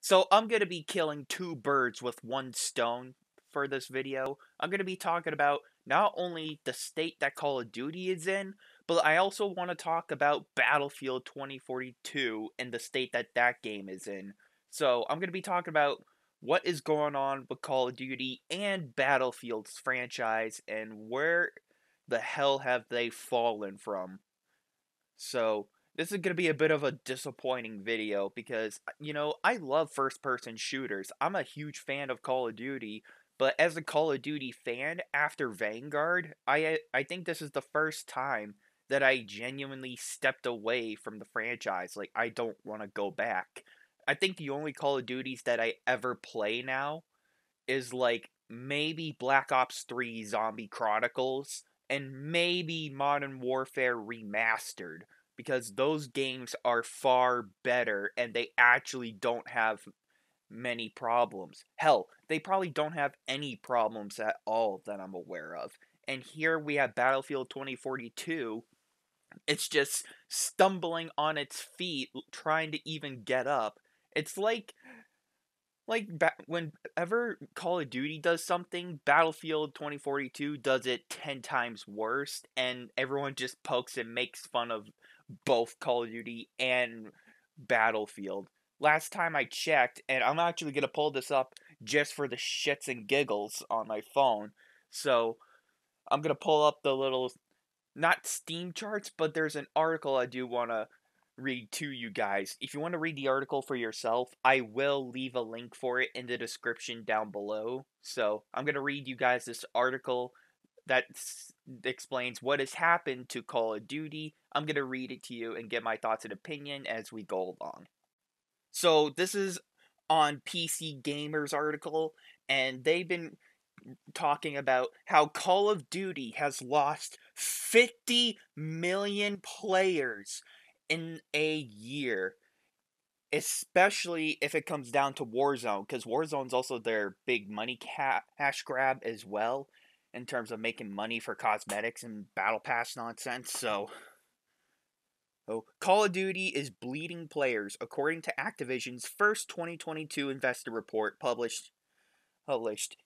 So I'm going to be killing two birds with one stone for this video. I'm going to be talking about not only the state that Call of Duty is in, but I also want to talk about Battlefield 2042 and the state that that game is in. So I'm going to be talking about what is going on with Call of Duty and Battlefield's franchise and where the hell have they fallen from. So, this is going to be a bit of a disappointing video because, I love first person shooters. I'm a huge fan of Call of Duty, but as a Call of Duty fan, after Vanguard, I think this is the first time that I genuinely stepped away from the franchise. Like, I don't want to go back. I think the only Call of Duties that I ever play now is like maybe Black Ops 3 Zombie Chronicles and maybe Modern Warfare Remastered because those games are far better and they actually don't have many problems. Hell, they probably don't have any problems at all that I'm aware of. And here we have Battlefield 2042. It's just stumbling on its feet, trying to even get up. It's whenever Call of Duty does something, Battlefield 2042 does it 10 times worse, and everyone just pokes and makes fun of both Call of Duty and Battlefield. Last time I checked, and I'm actually going to pull this up just for the shits and giggles on my phone. So, I'm going to pull up the little, not Steam charts, but there's an article I do want to read to you guys. If you want to read the article for yourself, I will leave a link for it in the description down below. So I'm going to read you guys this article that explains what has happened to Call of Duty. I'm going to read it to you and get my thoughts and opinion as we go along. So this is on PC Gamer's article, and they've been talking about how Call of Duty has lost 50 million players in a year, especially if it comes down to Warzone, because Warzone's also their big money cash grab as well, in terms of making money for cosmetics and Battle Pass nonsense. So, Call of Duty is bleeding players, according to Activision's first 2022 investor report published.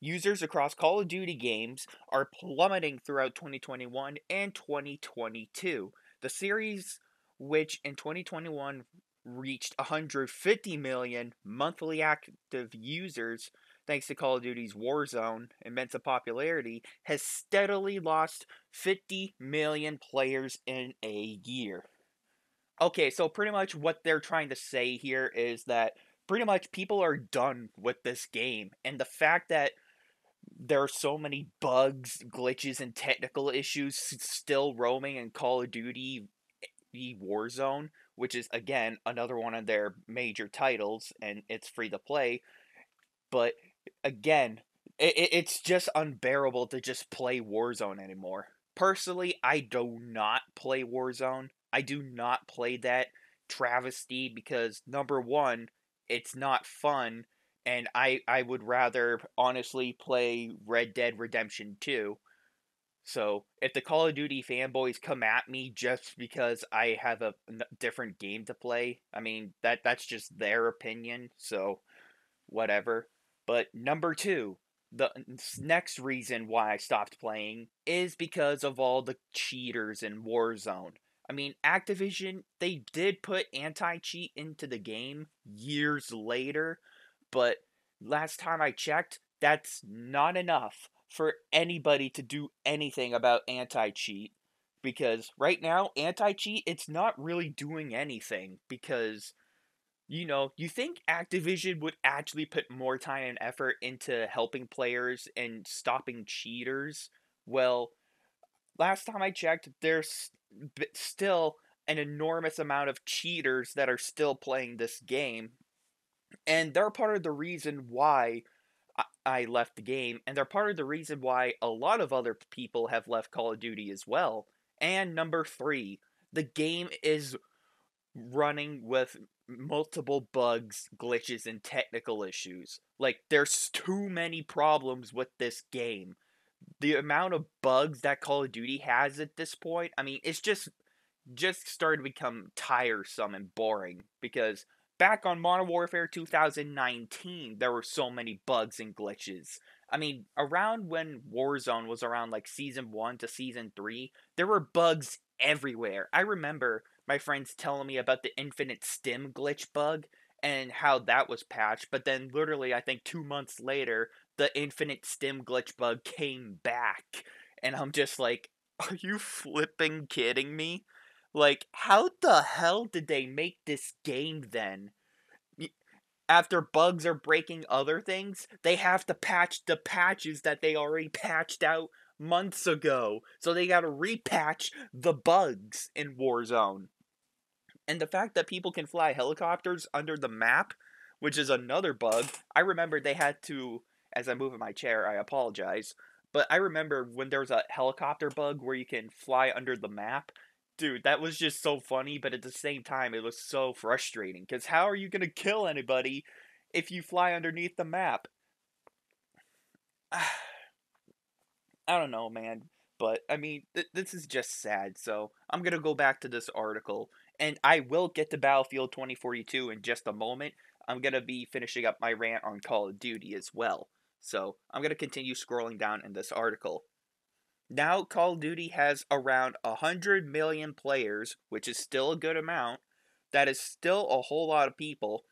Users across Call of Duty games are plummeting throughout 2021 and 2022. The series, which in 2021 reached 150 million monthly active users thanks to Call of Duty's Warzone immense popularity, has steadily lost 50 million players in a year. Okay, so pretty much what they're trying to say here is that pretty much people are done with this game, and the fact that there are so many bugs, glitches, and technical issues still roaming in Call of Duty Warzone, which is again another one of their major titles, and it's free to play. But again, it's just unbearable to just play Warzone anymore. Personally, I do not play Warzone. I do not play that travesty because number one, it's not fun, and I would rather honestly play Red Dead Redemption 2. So if the Call of Duty fanboys come at me just because I have a different game to play, I mean that's just their opinion. So whatever. But number two, the next reason why I stopped playing is because of all the cheaters in Warzone. I mean, Activision, they did put anti-cheat into the game years later, but last time I checked, that's not enough for anybody to do anything about anti-cheat. Because right now, anti-cheat, it's not really doing anything because you think Activision would actually put more time and effort into helping players and stopping cheaters? Well, last time I checked, there's still an enormous amount of cheaters that are still playing this game, and they're part of the reason why I left the game, and they're part of the reason why a lot of other people have left Call of Duty as well. And number three, the game is running with multiple bugs, glitches, and technical issues. Like, there's too many problems with this game. The amount of bugs that Call of Duty has at this point, I mean, it's just started to become tiresome and boring because back on Modern Warfare 2019, there were so many bugs and glitches. I mean, around when Warzone was around like season 1 to season 3, there were bugs everywhere. I remember my friends telling me about the infinite stim glitch bug and how that was patched, but then literally I think 2 months later, the infinite stim glitch bug came back. And I'm just like, are you flipping kidding me? Like, how the hell did they make this game then? After bugs are breaking other things, they have to patch the patches that they already patched out months ago. So they gotta repatch the bugs in Warzone. And the fact that people can fly helicopters under the map, which is another bug, I remember they had to, as I move in my chair, I apologize, but I remember when there was a helicopter bug where you can fly under the map. Dude, that was just so funny, but at the same time, it was so frustrating. Because how are you going to kill anybody if you fly underneath the map? I don't know, man. But, I mean, this is just sad. So, I'm going to go back to this article. And I will get to Battlefield 2042 in just a moment. I'm going to be finishing up my rant on Call of Duty as well. So, I'm going to continue scrolling down in this article. Now, Call of Duty has around 100 million players, which is still a good amount. That is still a whole lot of people,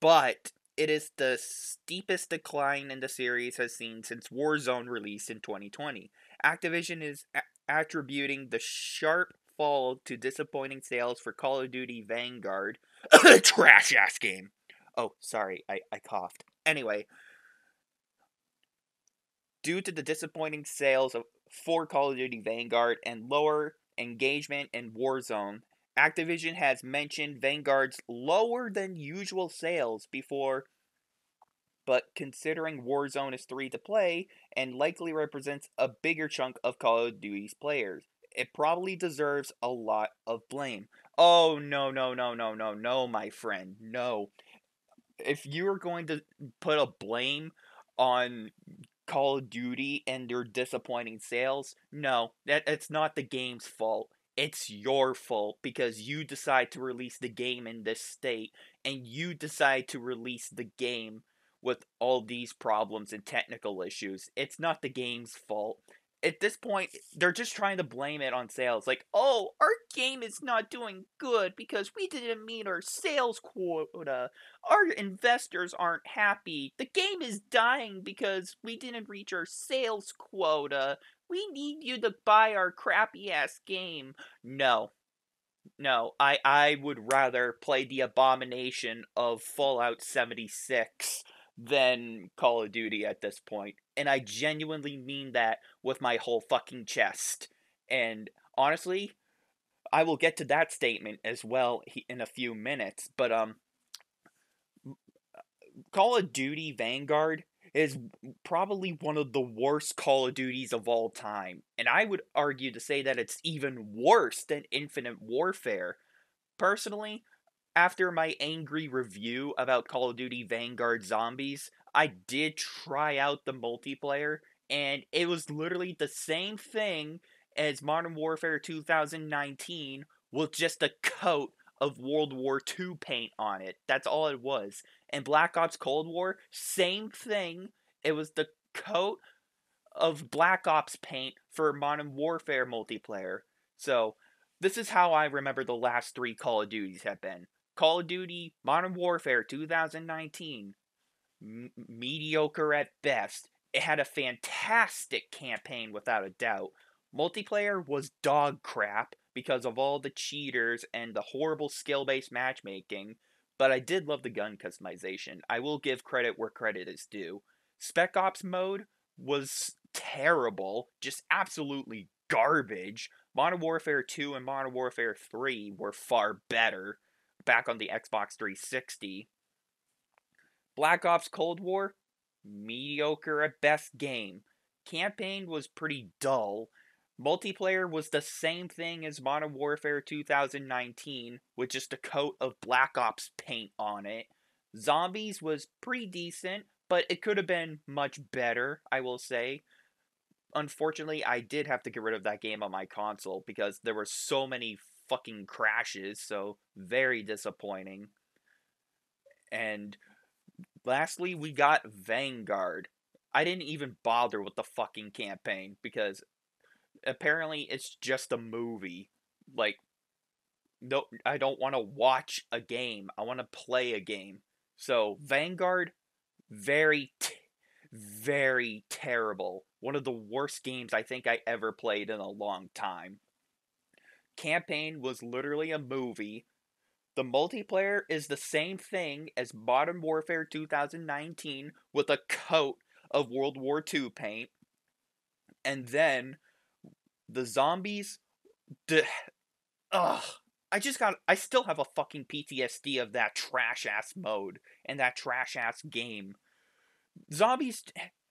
but it is the steepest decline in the series has seen since Warzone released in 2020. Activision is attributing the sharp fall to disappointing sales for Call of Duty Vanguard. Trash ass game. Oh, sorry, I coughed. Anyway, due to the disappointing sales for Call of Duty Vanguard and lower engagement in Warzone, Activision has mentioned Vanguard's lower than usual sales before, but considering Warzone is free to play and likely represents a bigger chunk of Call of Duty's players, it probably deserves a lot of blame. Oh, no, no, no, no, no, no, my friend, no. If you're going to put a blame on Call of Duty and their disappointing sales, no, it's not the game's fault. It's your fault because you decide to release the game in this state and you decide to release the game with all these problems and technical issues. It's not the game's fault. At this point, they're just trying to blame it on sales. Like, oh, our game is not doing good because we didn't meet our sales quota. Our investors aren't happy. The game is dying because we didn't reach our sales quota. We need you to buy our crappy ass game. No. No, I would rather play the abomination of Fallout 76 than Call of Duty at this point. And I genuinely mean that with my whole fucking chest. And honestly, I will get to that statement as well in a few minutes, but Call of Duty Vanguard is probably one of the worst Call of Duties of all time. And I would argue to say that it's even worse than Infinite Warfare. Personally, after my angry review about Call of Duty Vanguard Zombies, I did try out the multiplayer, and it was literally the same thing as Modern Warfare 2019 with just a coat of World War II paint on it. That's all it was. And Black Ops Cold War, same thing. It was the coat of Black Ops paint for Modern Warfare multiplayer. So, this is how I remember the last 3 Call of Duties have been. Call of Duty Modern Warfare 2019, mediocre at best. It had a fantastic campaign without a doubt. Multiplayer was dog crap because of all the cheaters and the horrible skill-based matchmaking, but I did love the gun customization. I will give credit where credit is due. Spec Ops mode was terrible, just absolutely garbage. Modern Warfare 2 and Modern Warfare 3 were far better back on the Xbox 360. Black Ops Cold War, mediocre at best game. Campaign was pretty dull. Multiplayer was the same thing as Modern Warfare 2019, with just a coat of Black Ops paint on it. Zombies was pretty decent, but it could have been much better, I will say. Unfortunately, I did have to get rid of that game on my console because there were so many fucking crashes, so very disappointing. And lastly, we got Vanguard. I didn't even bother with the fucking campaign because apparently it's just a movie. Like, no, I don't want to watch a game. I want to play a game. So, Vanguard, very, very terrible. One of the worst games I think I ever played in a long time. Campaign was literally a movie. The multiplayer is the same thing as Modern Warfare 2019 with a coat of World War II paint. And then the zombies. Ugh. I still have a fucking PTSD of that trash ass mode and that trash ass game. Zombies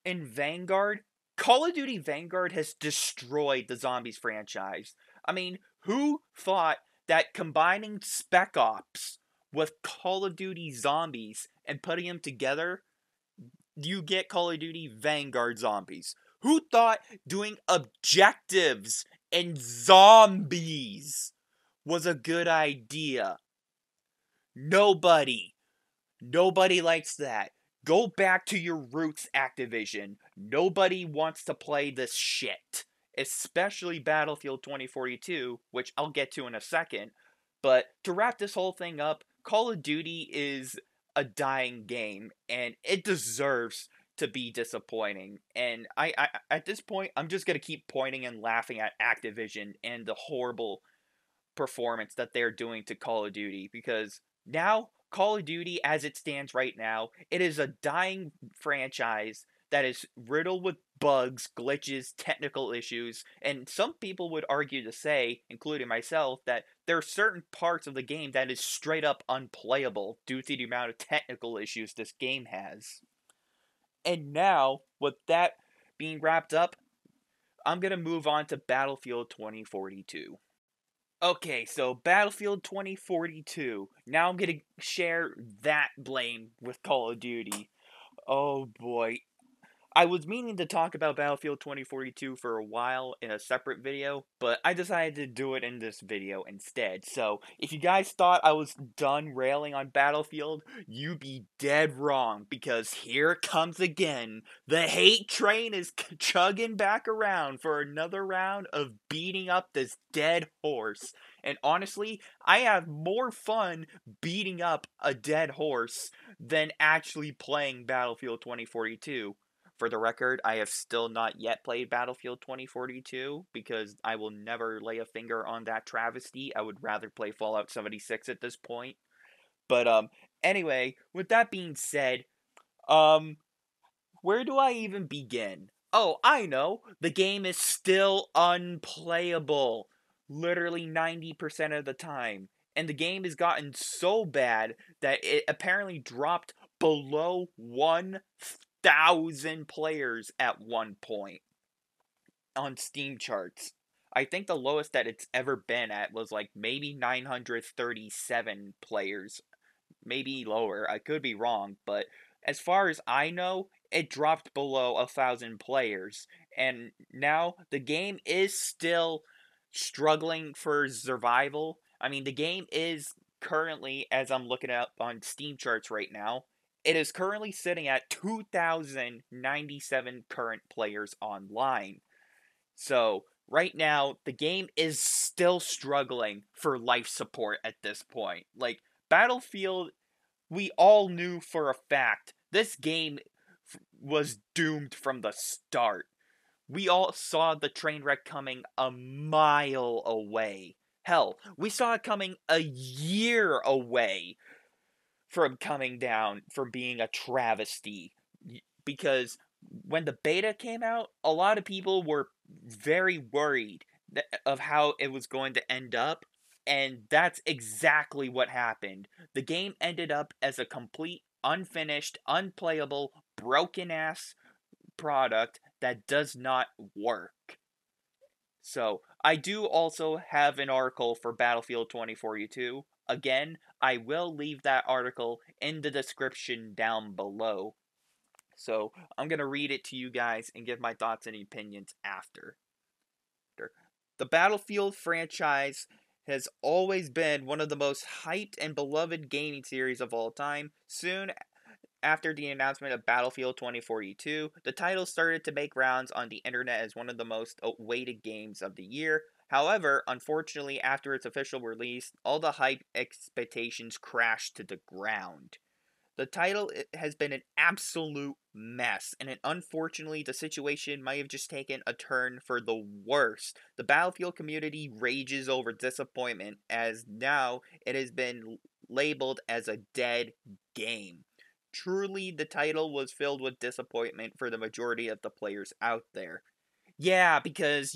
in Vanguard. Call of Duty Vanguard has destroyed the Zombies franchise. I mean, who thought that combining Spec Ops with Call of Duty Zombies and putting them together, you get Call of Duty Vanguard Zombies? Who thought doing objectives and zombies was a good idea? Nobody. Nobody likes that. Go back to your roots, Activision. Nobody wants to play this shit. Especially Battlefield 2042, which I'll get to in a second. But to wrap this whole thing up, Call of Duty is a dying game, and it deserves to be disappointing. And I at this point, I'm just gonna keep pointing and laughing at Activision and the horrible performance that they're doing to Call of Duty, because now Call of Duty as it stands right now, it is a dying franchise that is riddled with bugs, glitches, technical issues, and some people would argue to say, including myself, that there are certain parts of the game that is straight up unplayable due to the amount of technical issues this game has. And now, with that being wrapped up, I'm going to move on to Battlefield 2042. Okay, so Battlefield 2042. Now I'm gonna share that blame with Call of Duty. Oh boy. I was meaning to talk about Battlefield 2042 for a while in a separate video, but I decided to do it in this video instead. So, if you guys thought I was done railing on Battlefield, you be dead wrong, because here it comes again. The hate train is chugging back around for another round of beating up this dead horse. And honestly, I have more fun beating up a dead horse than actually playing Battlefield 2042. For the record, I have still not yet played Battlefield 2042 because I will never lay a finger on that travesty. I would rather play Fallout 76 at this point. But anyway, with that being said, um where do I even begin? Oh, I know. The game is still unplayable. Literally 90% of the time. And the game has gotten so bad that it apparently dropped below 1,000 players at one point on Steam charts. I think the lowest that it's ever been at was like maybe 937 players, maybe lower. I could be wrong, but as far as I know, it dropped below 1,000 players. And now the game is still struggling for survival. I mean, the game is currently, as I'm looking up on Steam charts right now, it is currently sitting at 2,097 current players online. So, right now, the game is still struggling for life support at this point. Like, Battlefield, we all knew for a fact this game was doomed from the start. We all saw the train wreck coming a mile away. Hell, we saw it coming a year away from coming down, from being a travesty. Because when the beta came out, a lot of people were very worried of how it was going to end up, and that's exactly what happened. The game ended up as a complete, unfinished, unplayable, broken ass product that does not work. So, I do also have an article for Battlefield 2042. Again, I will leave that article in the description down below. So, I'm going to read it to you guys and give my thoughts and opinions after. The Battlefield franchise has always been one of the most hyped and beloved gaming series of all time. Soon after the announcement of Battlefield 2042, the title started to make rounds on the internet as one of the most awaited games of the year. However, unfortunately, after its official release, all the hype expectations crashed to the ground. The title has been an absolute mess, and unfortunately, the situation might have just taken a turn for the worse. The Battlefield community rages over disappointment, as now it has been labeled as a dead game. Truly, the title was filled with disappointment for the majority of the players out there. Yeah, because,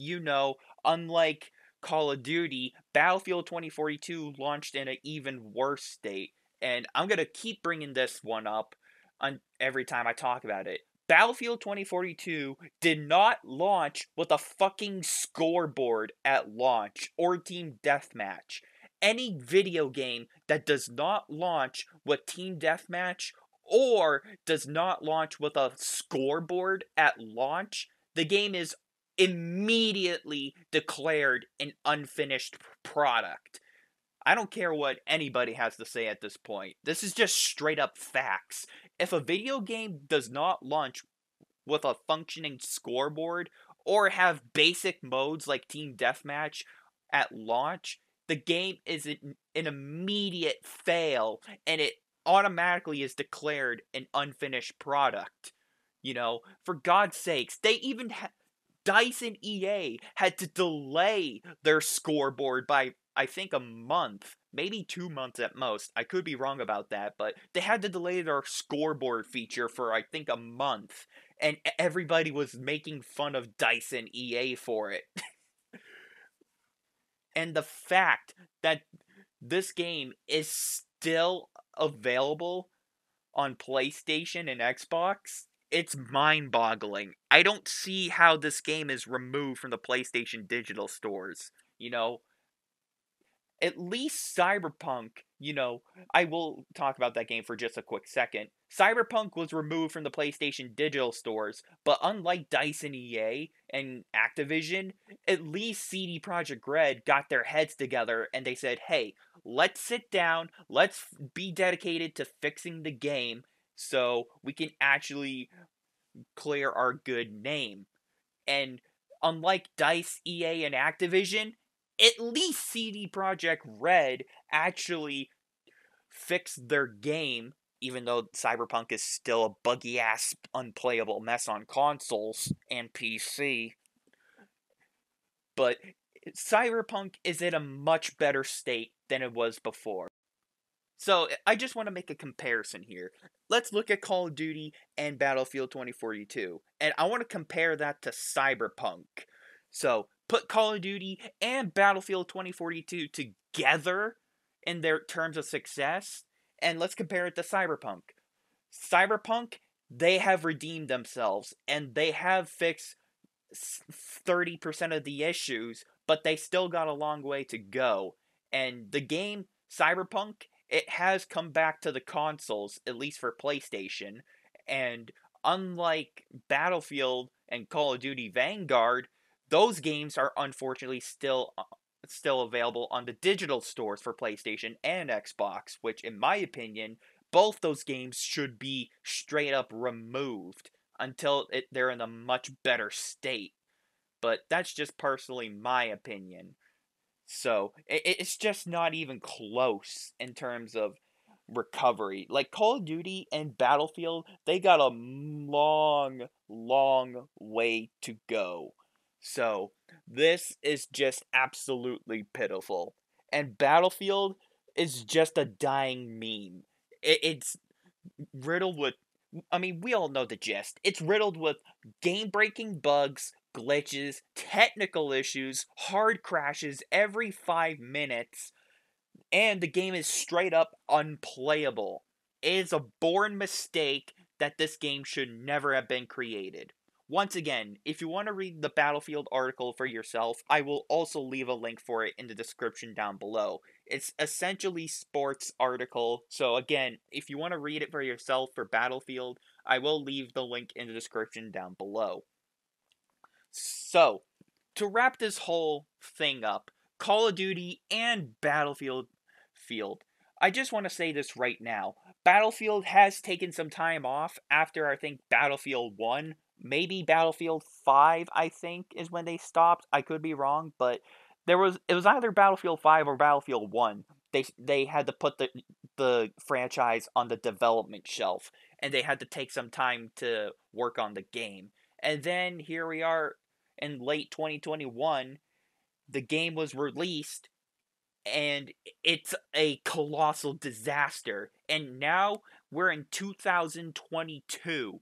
unlike Call of Duty, Battlefield 2042 launched in an even worse state. And I'm going to keep bringing this one up every time I talk about it. Battlefield 2042 did not launch with a fucking scoreboard at launch or Team Deathmatch. Any video game that does not launch with Team Deathmatch or does not launch with a scoreboard at launch, the game is immediately declared an unfinished product. I don't care what anybody has to say at this point. This is just straight up facts. If a video game does not launch with a functioning scoreboard or have basic modes like Team Deathmatch at launch, the game is an immediate fail and it automatically is declared an unfinished product. For God's sakes, they even DICE and EA had to delay their scoreboard by, I think, a month, maybe 2 months at most. I could be wrong about that, but they had to delay their scoreboard feature for, I think, a month, and everybody was making fun of DICE and EA for it. And the fact that this game is still available on PlayStation and Xbox, it's mind-boggling. I don't see how this game is removed from the PlayStation digital stores. At least Cyberpunk, I will talk about that game for just a quick second. Cyberpunk was removed from the PlayStation digital stores, but unlike DICE and EA and Activision, at least CD Projekt Red got their heads together and they said, hey, let's sit down, let's be dedicated to fixing the game so we can actually clear our good name. And unlike DICE, EA, and Activision, at least CD Projekt Red actually fixed their game, even though Cyberpunk is still a buggy ass, unplayable mess on consoles and PC. But Cyberpunk is in a much better state than it was before. So I just want to make a comparison here. Let's look at Call of Duty and Battlefield 2042. And I want to compare that to Cyberpunk. So put Call of Duty and Battlefield 2042 together in their terms of success. And let's compare it to Cyberpunk. Cyberpunk, they have redeemed themselves. And they have fixed 30% of the issues. But they still got a long way to go. And the game, Cyberpunk, it has come back to the consoles, at least for PlayStation, and unlike Battlefield and Call of Duty Vanguard, those games are unfortunately still available on the digital stores for PlayStation and Xbox, which in my opinion, both those games should be straight up removed until they're in a much better state. But that's just personally my opinion. So it's just not even close in terms of recovery. Like Call of Duty and Battlefield, they got a long, long way to go. So this is just absolutely pitiful. And Battlefield is just a dying meme. It's riddled with, I mean, we all know the gist. It's riddled with game-breaking bugs, glitches, technical issues, hard crashes every 5 minutes, and the game is straight up unplayable. It is a born mistake that this game should never have been created. Once again, if you want to read the Battlefield article for yourself, I will also leave a link for it in the description down below. It's essentially sports article, so again, if you want to read it for yourself for Battlefield, I will leave the link in the description down below. So, to wrap this whole thing up, Call of Duty and Battlefield. I just want to say this right now. Battlefield has taken some time off after I think Battlefield 1, maybe Battlefield 5 I think is when they stopped. I could be wrong, but it was either Battlefield 5 or Battlefield 1. They had to put the franchise on the development shelf and they had to take some time to work on the game. And then here we are in late 2021, the game was released and it's a colossal disaster. And now we're in 2022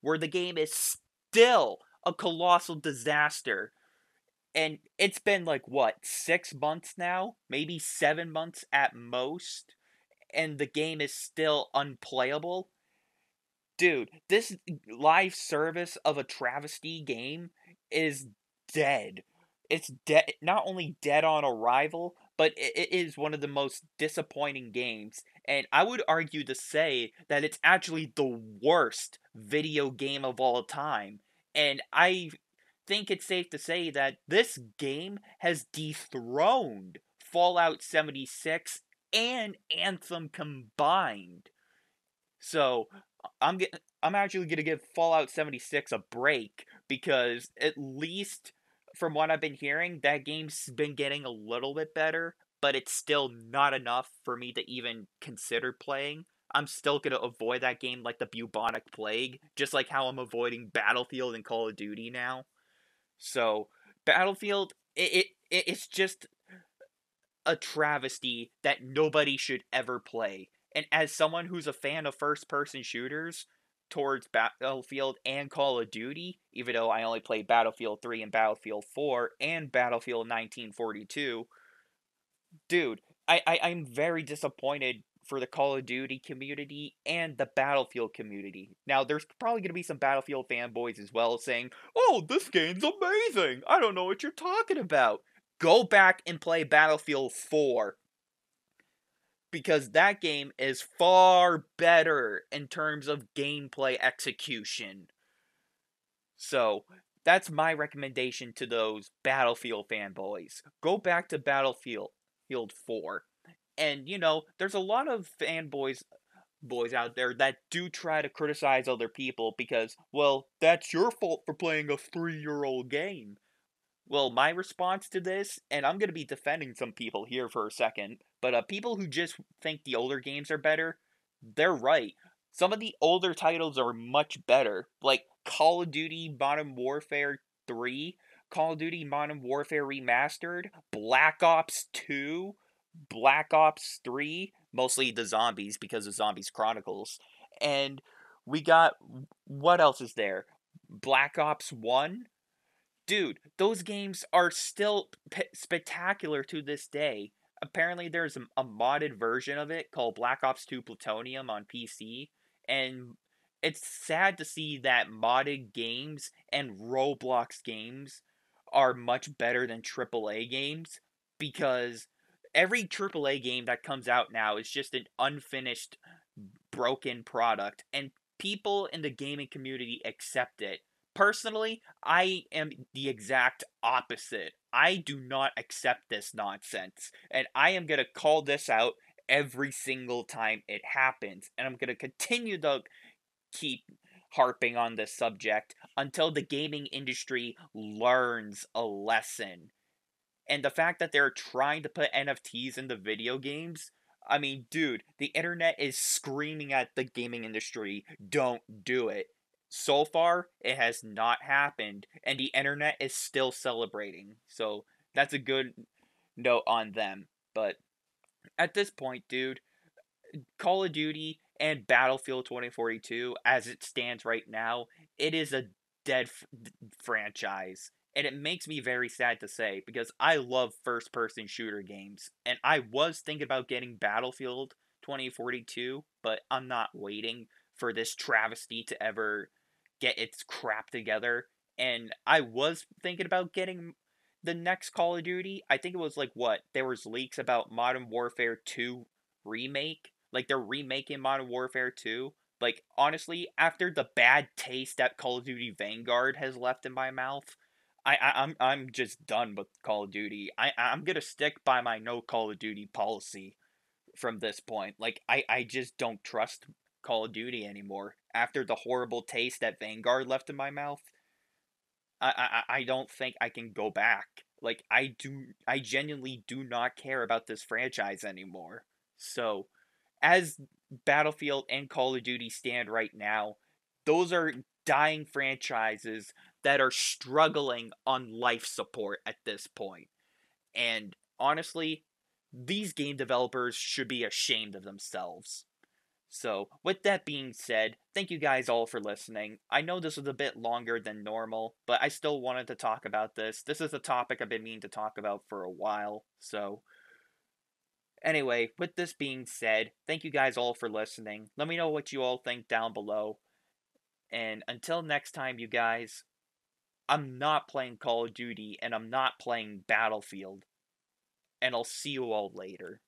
where the game is still a colossal disaster. And it's been like what, 6 months now? Maybe 7 months at most, and the game is still unplayable. Dude, this live service of a travesty game is dead. It's dead, not only dead on arrival, but it is one of the most disappointing games. And I would argue to say that it's actually the worst video game of all time. And I think it's safe to say that this game has dethroned Fallout 76 and Anthem combined. So I'm actually gonna give Fallout 76 a break because at least from what I've been hearing, that game's been getting a little bit better, but it's still not enough for me to even consider playing. I'm still gonna avoid that game like the bubonic plague, just like how I'm avoiding Battlefield and Call of Duty now. So Battlefield, it's just a travesty that nobody should ever play. And as someone who's a fan of first person shooters towards Battlefield and Call of Duty, even though I only played Battlefield 3 and Battlefield 4 and Battlefield 1942, dude, I'm very disappointed for the Call of Duty community and the Battlefield community. Now, there's probably going to be some Battlefield fanboys as well saying, "Oh, this game's amazing! I don't know what you're talking about." Go back and play Battlefield 4, because that game is far better in terms of gameplay execution. So, that's my recommendation to those Battlefield fanboys. Go back to Battlefield 4. And there's a lot of fanboys out there that do try to criticize other people because, well, that's your fault for playing a 3-year-old game. Well, my response to this, and I'm going to be defending some people here for a second, but people who just think the older games are better, they're right. Some of the older titles are much better, like Call of Duty Modern Warfare 3, Call of Duty Modern Warfare Remastered, Black Ops 2, Black Ops 3, mostly the zombies because of Zombies Chronicles, and we got, what else is there? Black Ops 1? Dude, those games are still spectacular to this day. Apparently, there's a modded version of it called Black Ops 2 Plutonium on PC, and it's sad to see that modded games and Roblox games are much better than AAA games, because every AAA game that comes out now is just an unfinished, broken product, and people in the gaming community accept it. Personally, I am the exact opposite. I do not accept this nonsense, and I am going to call this out every single time it happens, and I'm going to continue to keep harping on this subject until the gaming industry learns a lesson. And the fact that they're trying to put NFTs into video games, I mean, dude, the internet is screaming at the gaming industry, don't do it. So far, it has not happened, and the internet is still celebrating. So that's a good note on them. But at this point, dude, Call of Duty and Battlefield 2042, as it stands right now, it is a dead franchise. And it makes me very sad to say, because I love first person shooter games. And I was thinking about getting Battlefield 2042, but I'm not waiting for this travesty to ever get its crap together. And I was thinking about getting the next Call of Duty. I think it was like what? There was leaks about Modern Warfare 2 remake. Like they're remaking Modern Warfare 2. Like honestly, after the bad taste that Call of Duty Vanguard has left in my mouth, I'm just done with Call of Duty. I'm gonna stick by my no Call of Duty policy from this point. Like I just don't trust Call of Duty anymore. After the horrible taste that Vanguard left in my mouth, I don't think I can go back. Like I genuinely do not care about this franchise anymore. So as Battlefield and Call of Duty stand right now, those are dying franchises that are struggling on life support at this point. And honestly, these game developers should be ashamed of themselves. So, with that being said, thank you guys all for listening. I know this was a bit longer than normal, but I still wanted to talk about this. This is a topic I've been meaning to talk about for a while. So, anyway, with this being said, thank you guys all for listening. Let me know what you all think down below. And until next time, you guys, I'm not playing Call of Duty and I'm not playing Battlefield. And I'll see you all later.